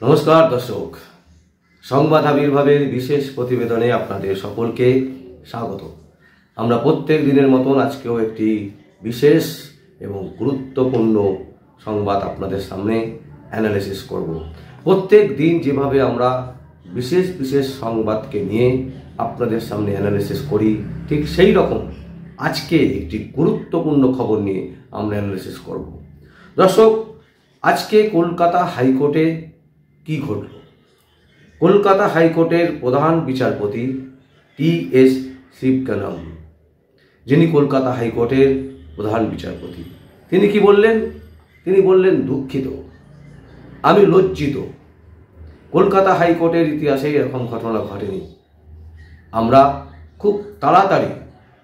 নমস্কার দর্শক, সংবাদ আবির্ভাবের বিশেষ প্রতিবেদনে আপনাদের সকলকে স্বাগত। আমরা প্রত্যেক দিনের মতন আজকেও একটি বিশেষ এবং গুরুত্বপূর্ণ সংবাদ আপনাদের সামনে অ্যানালিসিস করব। প্রত্যেক দিন যেভাবে আমরা বিশেষ বিশেষ সংবাদকে নিয়ে আপনাদের সামনে অ্যানালিসিস করি, ঠিক সেই রকম আজকে একটি গুরুত্বপূর্ণ খবর নিয়ে আমরা অ্যানালিসিস করব। দর্শক, আজকে কলকাতা হাইকোর্টে কি ঘটল? কলকাতা হাইকোর্টের প্রধান বিচারপতি টি.এস. শিবগানম, যিনি কলকাতা হাইকোর্টের প্রধান বিচারপতি, তিনি কি বললেন? তিনি বললেন, দুঃখিত, আমি লজ্জিত, কলকাতা হাইকোর্টের ইতিহাসে এরকম ঘটনা ঘটেনি। আমরা খুব তাড়াতাড়ি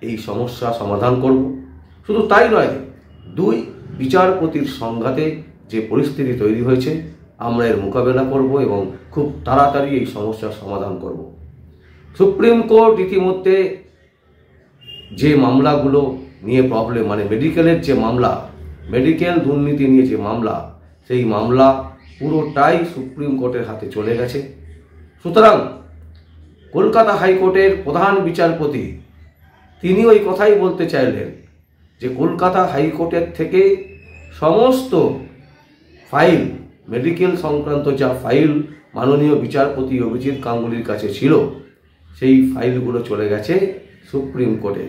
এই সমস্যা সমাধান করব। শুধু তাই নয়, দুই বিচারপতির সংঘাতে যে পরিস্থিতি তৈরি হয়েছে, আমরা এর মোকাবেলা করব এবং খুব তাড়াতাড়ি এই সমস্যার সমাধান করব। সুপ্রিম কোর্ট ইতিমধ্যে যে মামলাগুলো নিয়ে প্রবলেম, মানে মেডিকেলের যে মামলা, মেডিকেল দুর্নীতি নিয়ে যে মামলা, সেই মামলা পুরোটাই সুপ্রিম কোর্টের হাতে চলে গেছে। সুতরাং কলকাতা হাইকোর্টের প্রধান বিচারপতি তিনি ওই কথাই বলতে চাইলেন যে কলকাতা হাইকোর্টের থেকে সমস্ত ফাইল, মেডিকেল সংক্রান্ত যা ফাইল মাননীয় বিচারপতি অভিজিৎ গাঙ্গুলির কাছে ছিল, সেই ফাইলগুলো চলে গেছে সুপ্রিম কোর্টে।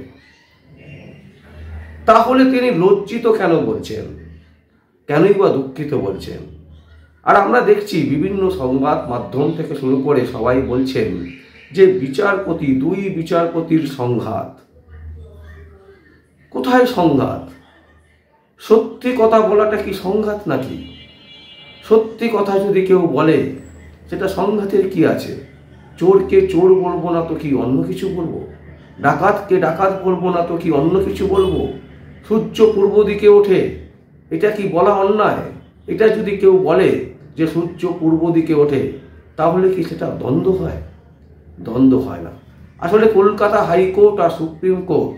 তাহলে তিনি লজ্জিত কেন বলছেন? কেনই বা দুঃখিত বলছেন? আর আমরা দেখছি বিভিন্ন সংবাদ মাধ্যম থেকে শুরু করে সবাই বলছেন যে বিচারপতি, দুই বিচারপতির সংঘাত। কোথায় সংঘাত? সত্যি কথা বলাটা কি সংঘাত নাকি? সত্যি কথা যদি কেউ বলে, সেটা সংঘাতের কি আছে? চোরকে চোর বলবো না তো কি অন্য কিছু বলবো? ডাকাতকে ডাকাত বলবো না তো কি অন্য কিছু বলবো? সূর্য পূর্ব দিকে ওঠে, এটা কি বলা অন্যায়? এটা যদি কেউ বলে যে সূর্য পূর্ব দিকে ওঠে, তাহলে কি সেটা দ্বন্দ্ব হয়? দ্বন্দ্ব হয় না। আসলে কলকাতা হাইকোর্ট আর সুপ্রিম কোর্ট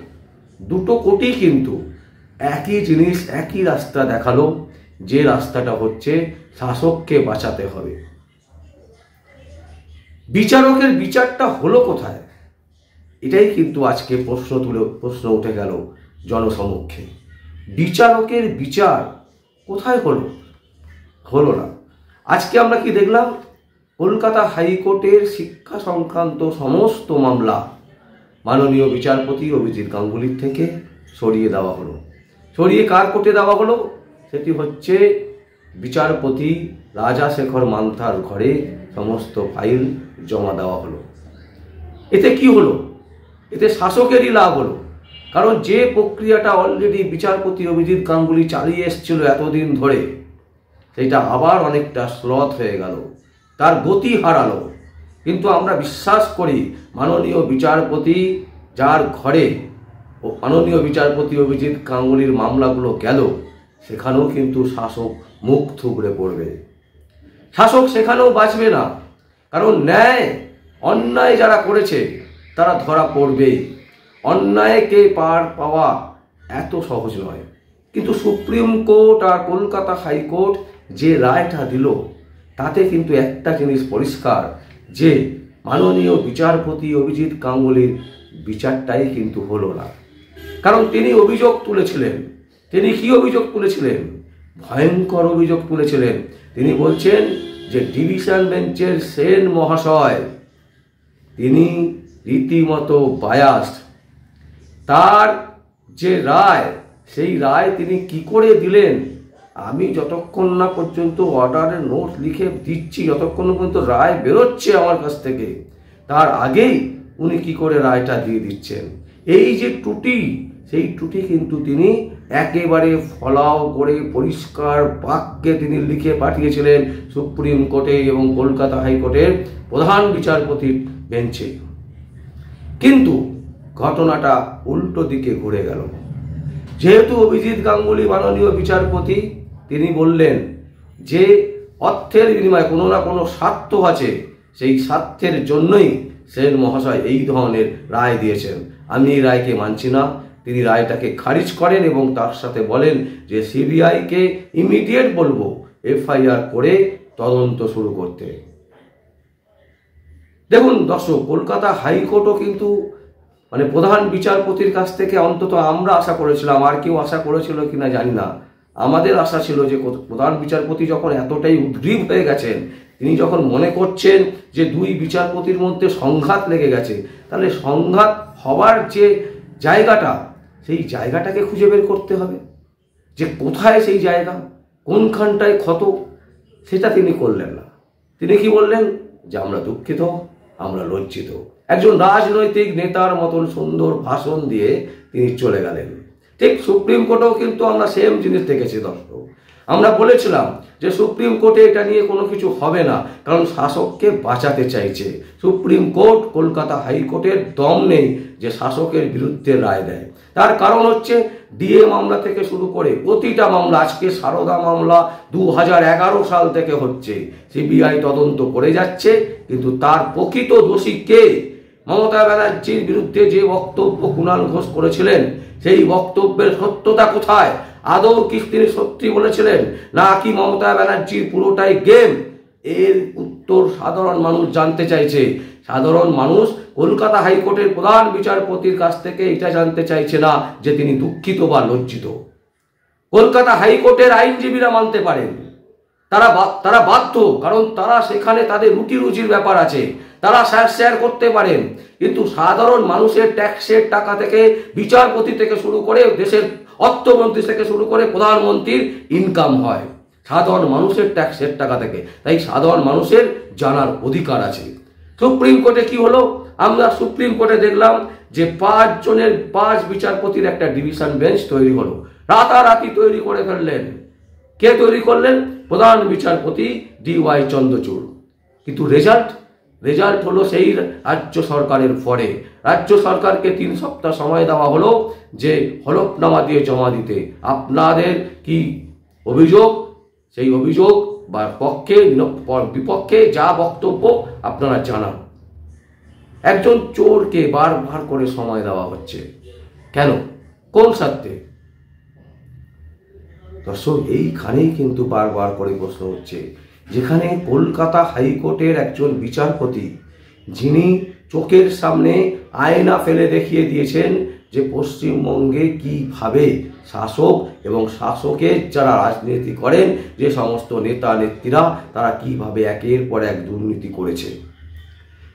দুটো কোর্টই কিন্তু একই জিনিস, একই রাস্তা দেখালো, যে রাস্তাটা হচ্ছে শাসককে বাঁচাতে হবে। বিচারকের বিচারটা হলো কোথায়? এটাই কিন্তু আজকে প্রশ্ন উঠে গেল জনসমক্ষে। বিচারকের বিচার কোথায় হলো? হলো না। আজকে আমরা কি দেখলাম? কলকাতা হাইকোর্টের শিক্ষা সংক্রান্ত সমস্ত মামলা মাননীয় বিচারপতি অভিজিৎ গাঙ্গুলির থেকে সরিয়ে দেওয়া হলো। সরিয়ে কার কোর্টে দেওয়া হলো? সেটি হচ্ছে বিচারপতি রাজাশেখর মান্থার ঘরে সমস্ত ফাইল জমা দেওয়া হলো। এতে কি হলো? এতে শাসকেরই লাভ হলো। কারণ যে প্রক্রিয়াটা অলরেডি বিচারপতি অভিজিৎ গাঙ্গুলি চালিয়ে এসেছিল এতদিন ধরে, সেটা আবার অনেকটা স্লথ হয়ে গেল, তার গতি হারালো। কিন্তু আমরা বিশ্বাস করি মাননীয় বিচারপতি যার ঘরে মাননীয় বিচারপতি অভিজিৎ গাঙ্গুলির মামলাগুলো গেল, সেখানেও কিন্তু শাসক মুখ থুবড়ে পড়বে। শাসক সেখানেও বাঁচবে না। কারণ ন্যায়, অন্যায় যারা করেছে তারা ধরা পড়বেই। অন্যায়কে পার পাওয়া এত সহজ নয়। কিন্তু সুপ্রিম কোর্ট আর কলকাতা হাইকোর্ট যে রায়টা দিল, তাতে কিন্তু একটা জিনিস পরিষ্কার, যে মাননীয় বিচারপতি অভিজিৎ গাঙ্গুলির বিচারটাই কিন্তু হলো না। কারণ তিনি অভিযোগ তুলেছিলেন। তিনি কি অভিযোগ তুলেছিলেন? ভয়ঙ্কর অভিযোগ তুলেছিলেন। তিনি বলছেন যে ডিভিশন বেঞ্চের সেন মহাশয় তিনি রীতিমতো বায়াসড। তার যে রায়, সেই রায় তিনি কি করে দিলেন? আমি যতক্ষণ না পর্যন্ত অর্ডারের নোট লিখে দিচ্ছি, যতক্ষণ পর্যন্ত রায় বেরোচ্ছে আমার কাছ থেকে, তার আগেই উনি কি করে রায়টা দিয়ে দিচ্ছেন। এই যে ত্রুটি, সেই ত্রুটি কিন্তু তিনি একেবারে ফলাও করে পরিষ্কার বাক্যে তিনি লিখে পাঠিয়েছিলেন সুপ্রিম কোর্টে এবং কলকাতা হাইকোর্টের প্রধান বিচারপতির বেঞ্চে। কিন্তু ঘটনাটা উল্টো দিকে ঘুরে গেল। যেহেতু অভিজিৎ গাঙ্গুলি মাননীয় বিচারপতি, তিনি বললেন যে অর্থের বিনিময়ে কোনো না কোনো স্বার্থ আছে, সেই স্বার্থের জন্যই সেন মহাশয় এই ধরনের রায় দিয়েছেন। আমি এই রায়কে মানছি না। তিনি রায়টাকে খারিজ করেন এবং তার সাথে বলেন যে সিবিআইকে ইমিডিয়েট বলবো এফআইআর করে তদন্ত শুরু করতে। দেখুন দর্শক, কলকাতা হাইকোর্টও কিন্তু মানে প্রধান বিচারপতির কাছ থেকে অন্তত আমরা আশা করেছিলাম, আর কেউ আশা করেছিল কিনা জানি না, আমাদের আশা ছিল যে প্রধান বিচারপতি যখন এতটাই উদ্গ্রীব হয়ে গেছেন, তিনি যখন মনে করছেন যে দুই বিচারপতির মধ্যে সংঘাত লেগে গেছে, তাহলে সংঘাত হওয়ার যে জায়গাটা, সেই জায়গাটাকে খুঁজে বের করতে হবে, যে কোথায় সেই জায়গা, কোনখানটায় ক্ষত, সেটা তিনি করলেন না। তিনি কি বললেন? যে আমরা দুঃখিত, আমরা লজ্জিত। একজন রাজনৈতিক নেতার মতন সুন্দর ভাষণ দিয়ে তিনি চলে গেলেন। ঠিক সুপ্রিম কোর্টেও কিন্তু আমরা সেম জিনিস দেখেছি দর্শক। আমরা বলেছিলাম যে সুপ্রিম কোর্টে এটা নিয়ে কোনো কিছু হবে না, কারণ শাসককে বাঁচাতে চাইছে। সুপ্রিম কোর্ট কলকাতা হাইকোর্টের দম নেই যে শাসকের বিরুদ্ধে রায় দেয়। তার কারণ হচ্ছে ডিএ মামলা থেকে শুরু করে প্রতিটা মামলা, আজকে সারদা মামলা 2011 সাল থেকে হচ্ছে, সিবিআই তদন্ত করে যাচ্ছে, কিন্তু তার প্রকৃত দোষী কে? মমতা ব্যানার্জির বিরুদ্ধে যে বক্তব্য কুণাল ঘোষ করেছিলেন, সেই বক্তব্যের সত্যতা কোথায়? আদৌ কি তিনি সত্যি বলেছিলেন, নাকি মমতা ব্যানার্জির পুরোটাই গেম? এর উত্তর সাধারণ মানুষ জানতে চাইছে। সাধারণ মানুষ কলকাতা হাইকোর্টের প্রধান বিচারপতির কাছ থেকে এটা জানতে চাইছে না যে তিনি দুঃখিত বা লজ্জিত। কলকাতা হাইকোর্টের আইনজীবীরা মানতে পারেন, তারা বাধ্য, কারণ তারা সেখানে তাদের রুটি রুজির ব্যাপার আছে, তারা শেয়ার করতে পারেন। কিন্তু সাধারণ মানুষের ট্যাক্সের টাকা থেকে বিচারপতি থেকে শুরু করে দেশের অর্থমন্ত্রী থেকে শুরু করে প্রধানমন্ত্রীর ইনকাম হয় সাধারণ মানুষের ট্যাক্সের টাকা থেকে। তাই সাধারণ মানুষের জানার অধিকার আছে। সুপ্রিম কোর্টে কি হলো? আমরা সুপ্রিম কোর্টে দেখলাম যে 5 জনের 5 বিচারপতির একটা ডিভিশন বেঞ্চ তৈরি হলো, রাতারাতি তৈরি করে ফেললেন। কে তৈরি করলেন? প্রধান বিচারপতি DY চন্দ্রচূড়। কিন্তু রেজাল্ট হলো সেই রাজ্য সরকারের পরে। রাজ্য সরকারকে 3 সপ্তাহ সময় দেওয়া হলো যে হলফনামা দিয়ে জমা দিতে। আপনাদের কি অভিযোগ, সেই অভিযোগ বা পক্ষে বিপক্ষে যা বক্তব্য আপনারা জানান। একজন চোরকে বারবার করে সময় দেওয়া হচ্ছে কেন? কোন স্বার্থে? দর্শক, এইখানেই কিন্তু বারবার করে প্রশ্ন হচ্ছে, যেখানে কলকাতা হাইকোর্টের একজন বিচারপতি, যিনি চোখের সামনে আয়না ফেলে দেখিয়ে দিয়েছেন যে পশ্চিমবঙ্গে কিভাবে শাসক এবং শাসকের যারা রাজনীতি করেন, যে সমস্ত নেতা নেত্রীরা, তারা কিভাবে একের পর এক দুর্নীতি করেছে।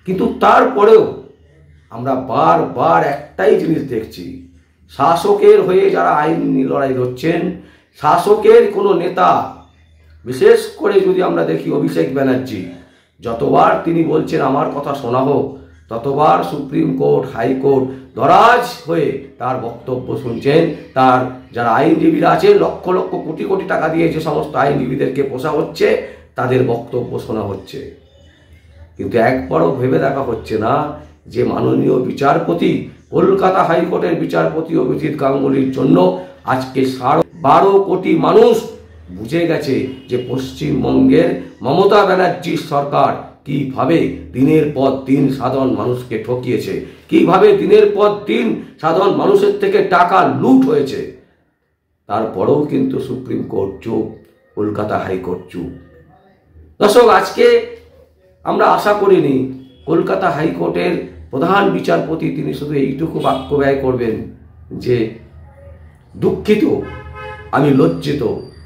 কিন্তু তারপরেও আমরা বারবার একটাই জিনিস দেখছি, শাসকের হয়ে যারা আইনি লড়াই লড়ছেন, শাসকের কোনো নেতা, বিশেষ করে যদি আমরা দেখি অভিষেক ব্যানার্জি, যতবার তিনি বলছেন আমার কথা শোনা হোক, ততবার সুপ্রিম কোর্ট, হাইকোর্ট দরাজ হয়ে তার বক্তব্য শুনছেন। তার যারা আইনজীবীরা আছে, লক্ষ লক্ষ কোটি কোটি টাকা দিয়ে যে সমস্ত আইনজীবীদেরকে পোষা হচ্ছে, তাদের বক্তব্য শোনা হচ্ছে। কিন্তু একবারও ভেবে দেখা হচ্ছে না যে মাননীয় বিচারপতি, কলকাতা হাইকোর্টের বিচারপতি অভিজিৎ গাঙ্গুলির জন্য আজকে 12 কোটি মানুষ বুঝে গেছে যে পশ্চিমবঙ্গের মমতা ব্যানার্জির সরকার কিভাবে দিনের পর দিন সাধারণ মানুষকে ঠকিয়েছে, কিভাবে দিনের পর দিন সাধারণ মানুষের থেকে টাকা লুট হয়েছে। তারপরেও কিন্তু সুপ্রিম কোর্ট চুপ, কলকাতা হাইকোর্ট চুপ। দর্শক, আজকে আমরা আশা করিনি কলকাতা হাইকোর্টের প্রধান বিচারপতি তিনি শুধু এইটুকু বাক্য ব্যয় করবেন যে দুঃখিত, আমি লজ্জিত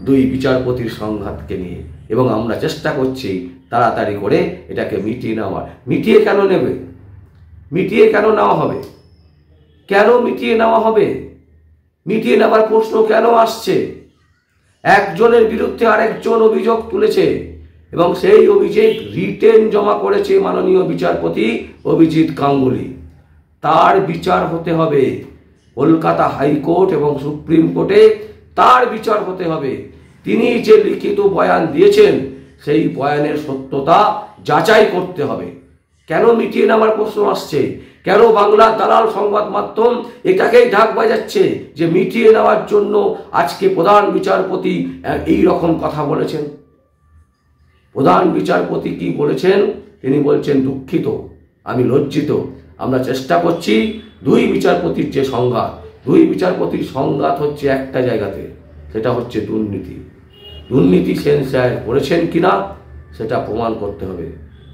দুই বিচারপতির সংঘাতকে নিয়ে, এবং আমরা চেষ্টা করছি তাড়াতাড়ি করে এটাকে মিটিয়ে নেওয়ার। মিটিয়ে কেন নেবে? মিটিয়ে কেন নেওয়া হবে? কেন মিটিয়ে নেওয়া হবে? মিটিয়ে নেওয়ার প্রশ্ন কেন আসছে? একজনের বিরুদ্ধে আরেকজন অভিযোগ তুলেছে এবং সেই অভিযোগ রিটেন জমা করেছে মাননীয় বিচারপতি অভিজিৎ গাঙ্গুলি। তার বিচার হতে হবে কলকাতা হাইকোর্ট এবং সুপ্রিম কোর্টে, তার বিচার হতে হবে। তিনি যে লিখিত বয়ান দিয়েছেন, সেই বয়ানের সত্যতা যাচাই করতে হবে। কেন মিটিয়ে নেওয়ার প্রশ্ন আসছে? কেন বাংলার দালাল সংবাদ মাধ্যম এটাকেই ঢাক বাজাচ্ছে যে মিটিয়ে নেওয়ার জন্য আজকে প্রধান বিচারপতি এই রকম কথা বলেছেন? প্রধান বিচারপতি কি বলেছেন? তিনি বলছেন দুঃখিত, আমি লজ্জিত, আমরা চেষ্টা করছি। দুই বিচারপতির যে সংঘাত, দুই বিচারপতির সংঘাত হচ্ছে একটা জায়গাতে, সেটা হচ্ছে দুর্নীতি। দুর্নীতি সেন্সার করেছেন কিনা সেটা প্রমাণ করতে হবে।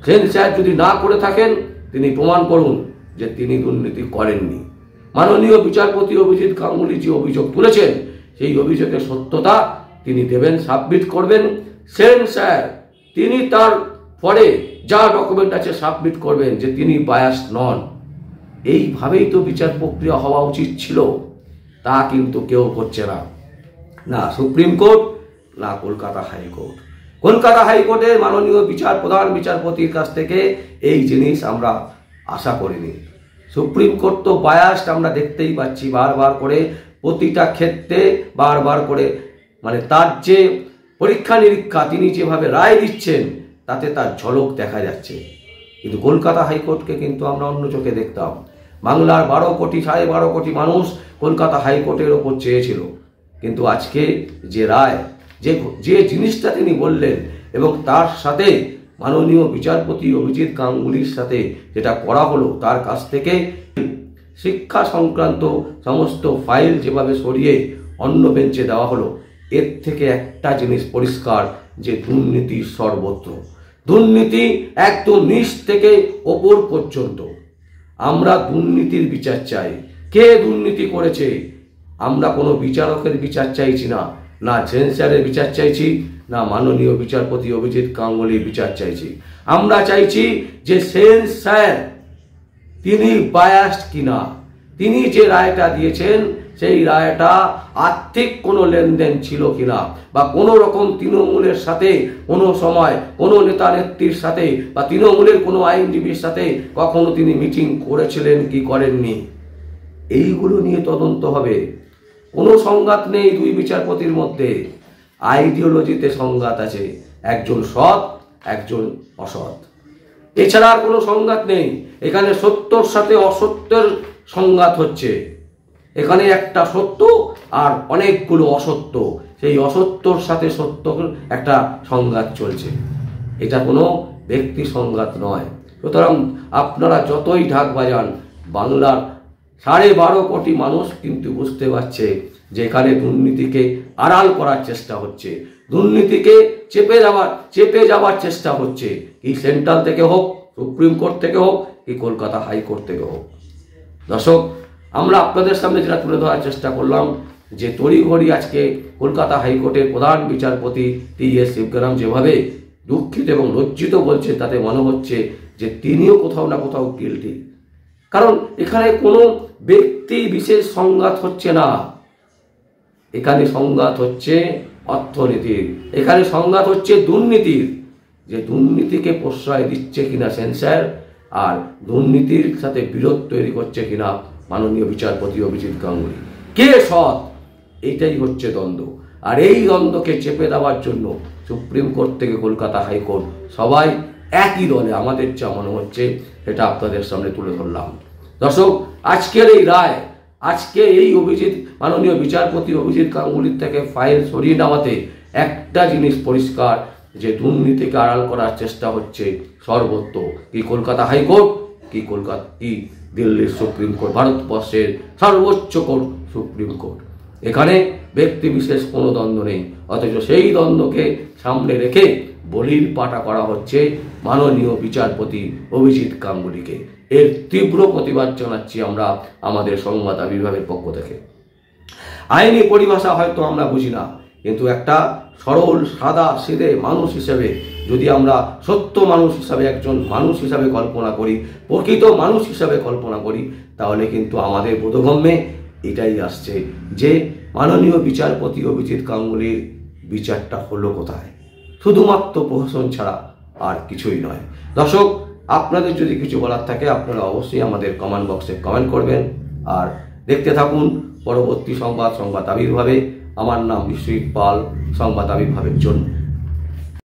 সেন স্যার যদি না করে থাকেন তিনি প্রমাণ করুন যে তিনি দুর্নীতি করেননি। মাননীয় বিচারপতি অভিজিৎ গাঙ্গুলি যে অভিযোগ তুলেছেন সেই অভিযোগের সত্যতা তিনি দেবেন, সাবমিট করবেন। সেন স্যার তিনি তার পরে যা ডকুমেন্ট আছে সাবমিট করবেন যে তিনি বায়াস নন। এইভাবেই তো বিচার প্রক্রিয়া হওয়া উচিত ছিল, তা কিন্তু কেউ করছে না, না সুপ্রিম কোর্ট না কলকাতা হাইকোর্ট। কলকাতা হাইকোর্টের মাননীয় প্রধান বিচারপতির কাছ থেকে এই জিনিস আমরা আশা করিনি। সুপ্রিম কোর্ট তো বায়াসড আমরা দেখতেই পাচ্ছি, বারবার করে প্রতিটা ক্ষেত্রে বারবার করে মানে তার যে পরীক্ষা নিরীক্ষা তিনি যেভাবে রায় দিচ্ছেন তাতে তার ঝলক দেখা যাচ্ছে। কিন্তু কলকাতা হাইকোর্টকে কিন্তু আমরা অন্য চোখে দেখতাম। বাংলার 12 কোটি মানুষ কলকাতা হাইকোর্টের ওপর চেয়েছিল, কিন্তু আজকে যে রায়, যে জিনিসটা তিনি বললেন এবং তার সাথে মাননীয় বিচারপতি অভিজিৎ গাঙ্গুলির সাথে যেটা করা হলো, তার কাছ থেকে শিক্ষা সংক্রান্ত সমস্ত ফাইল যেভাবে সরিয়ে অন্য বেঞ্চে দেওয়া হলো, এর থেকে একটা জিনিস পরিষ্কার যে দুর্নীতি সর্বত্র। দুর্নীতি একদম নিচ থেকে ওপর পর্যন্ত। আমরা দুর্নীতির বিচার চাই। কে দুর্নীতি করেছে? আমরা কোনো বিচারকের বিচার চাইছি না, না সেন্সারের বিচার চাইছি, না মাননীয় বিচারপতি অভিজিৎ গাঙ্গুলির বিচার চাইছি। আমরা চাইছি যে সেন্সার তিনি বায়াসড কিনা, তিনি যে রায়টা দিয়েছেন সেই রায়টা আর্থিক কোনো লেনদেন ছিল কিনা, বা কোনো রকম তৃণমূলের সাথে কোনো সময় কোনো নেতা নেত্রীর সাথে বা তৃণমূলের কোনো আইনজীবীর সাথে কখনো তিনি মিটিং করেছিলেন কি করেননি, এইগুলো নিয়ে তদন্ত হবে। কোনো সংঘাত নেই দুই বিচারপতির মধ্যে, আইডিওলজিতে সংঘাত আছে, একজন সৎ একজন অসৎ, এছাড়া আর কোনো সংঘাত নেই। এখানে সত্যর সাথে অসত্যের সংঘাত হচ্ছে। এখানে একটা সত্য আর অনেকগুলো অসত্য, সেই অসত্যর সাথে সত্যর একটা সংঘাত চলছে। এটা কোনো ব্যক্তি সংঘাত নয়। সুতরাং আপনারা যতই ঢাক বাজান, বাংলার 12.5 কোটি মানুষ কিন্তু বুঝতে পারছে যে এখানে দুর্নীতিকে আড়াল করার চেষ্টা হচ্ছে, দুর্নীতিকে চেপে যাওয়ার চেষ্টা হচ্ছে, কি সেন্ট্রাল থেকে হোক, সুপ্রিম কোর্ট থেকে হোক, কি কলকাতা হাইকোর্ট থেকে হোক। দর্শক, আমরা আপনাদের সামনে যেটা তুলে ধরার চেষ্টা করলাম যে তড়িঘড়ি আজকে কলকাতা হাইকোর্টের প্রধান বিচারপতি টি.এস. শিবগারাম যেভাবে দুঃখিত এবং লজ্জিত বলছেন, তাতে মনে হচ্ছে যে তিনিও কোথাও না কোথাও গিল্টি। কারণ এখানে কোনো ব্যক্তি বিশেষ সংঘাত হচ্ছে না, এখানে সংঘাত হচ্ছে অর্থনীতির, এখানে সংঘাত হচ্ছে দুর্নীতির। যে দুর্নীতিকে প্রশ্রয় দিচ্ছে কিনা সেন্সার, আর দুর্নীতির সাথে বিরোধ তৈরি করছে কিনা মাননীয় বিচারপতি অভিজিৎ গাঙ্গুলি। কে সৎ, এইটাই হচ্ছে দ্বন্দ্ব। আর এই দ্বন্দ্বকে চেপে দেওয়ার জন্য সুপ্রিম কোর্ট থেকে কলকাতা হাইকোর্ট সবাই একই দলে, আমাদের যা মনে হচ্ছে সেটা আপনাদের সামনে তুলে ধরলাম। দর্শক, আজকের এই রায়, আজকে এই মাননীয় বিচারপতি অভিজিৎ গাঙ্গুলির থেকে ফাইল সরিয়ে নেওয়াতে একটা জিনিস পরিষ্কার যে দুর্নীতিকে আড়াল করার চেষ্টা হচ্ছে সর্বত্র, কি কলকাতা হাইকোর্ট, কি দিল্লির সুপ্রিম কোর্ট, ভারতবর্ষের সর্বোচ্চ কোর্ট সুপ্রিম কোর্ট। এখানে ব্যক্তি বিশেষ কোনো দ্বন্দ্ব নেই, অথচ সেই দ্বন্দ্বকে সামনে রেখে বলির পাঠা করা হচ্ছে মাননীয় বিচারপতি অভিজিৎ গাঙ্গুলিকে। এর তীব্র প্রতিবাদ জানাচ্ছি আমরা আমাদের সংবাদ আবির্ভাবের পক্ষ থেকে। আইনি পরিভাষা হয়তো আমরা বুঝি না, কিন্তু একটা সরল সাদা সিধে মানুষ হিসেবে যদি আমরা সত্য মানুষ হিসাবে, একজন মানুষ হিসাবে কল্পনা করি, প্রকৃত মানুষ হিসাবে কল্পনা করি, তাহলে কিন্তু আমাদের বোধগম্যে এটাই আসছে যে মাননীয় বিচারপতি অভিজিৎ গাঙ্গুলির বিচারটা হলো কোথায়, শুধুমাত্র প্রহসন ছাড়া আর কিছুই নয়। দর্শক, আপনাদের যদি কিছু বলার থাকে আপনারা অবশ্যই আমাদের কমেন্ট বক্সে কমেন্ট করবেন। আর দেখতে থাকুন পরবর্তী সংবাদ আবির্ভাবে। আমার নাম বিশ্বজিৎ পাল, সংবাদ আবির্ভাবের জন্য।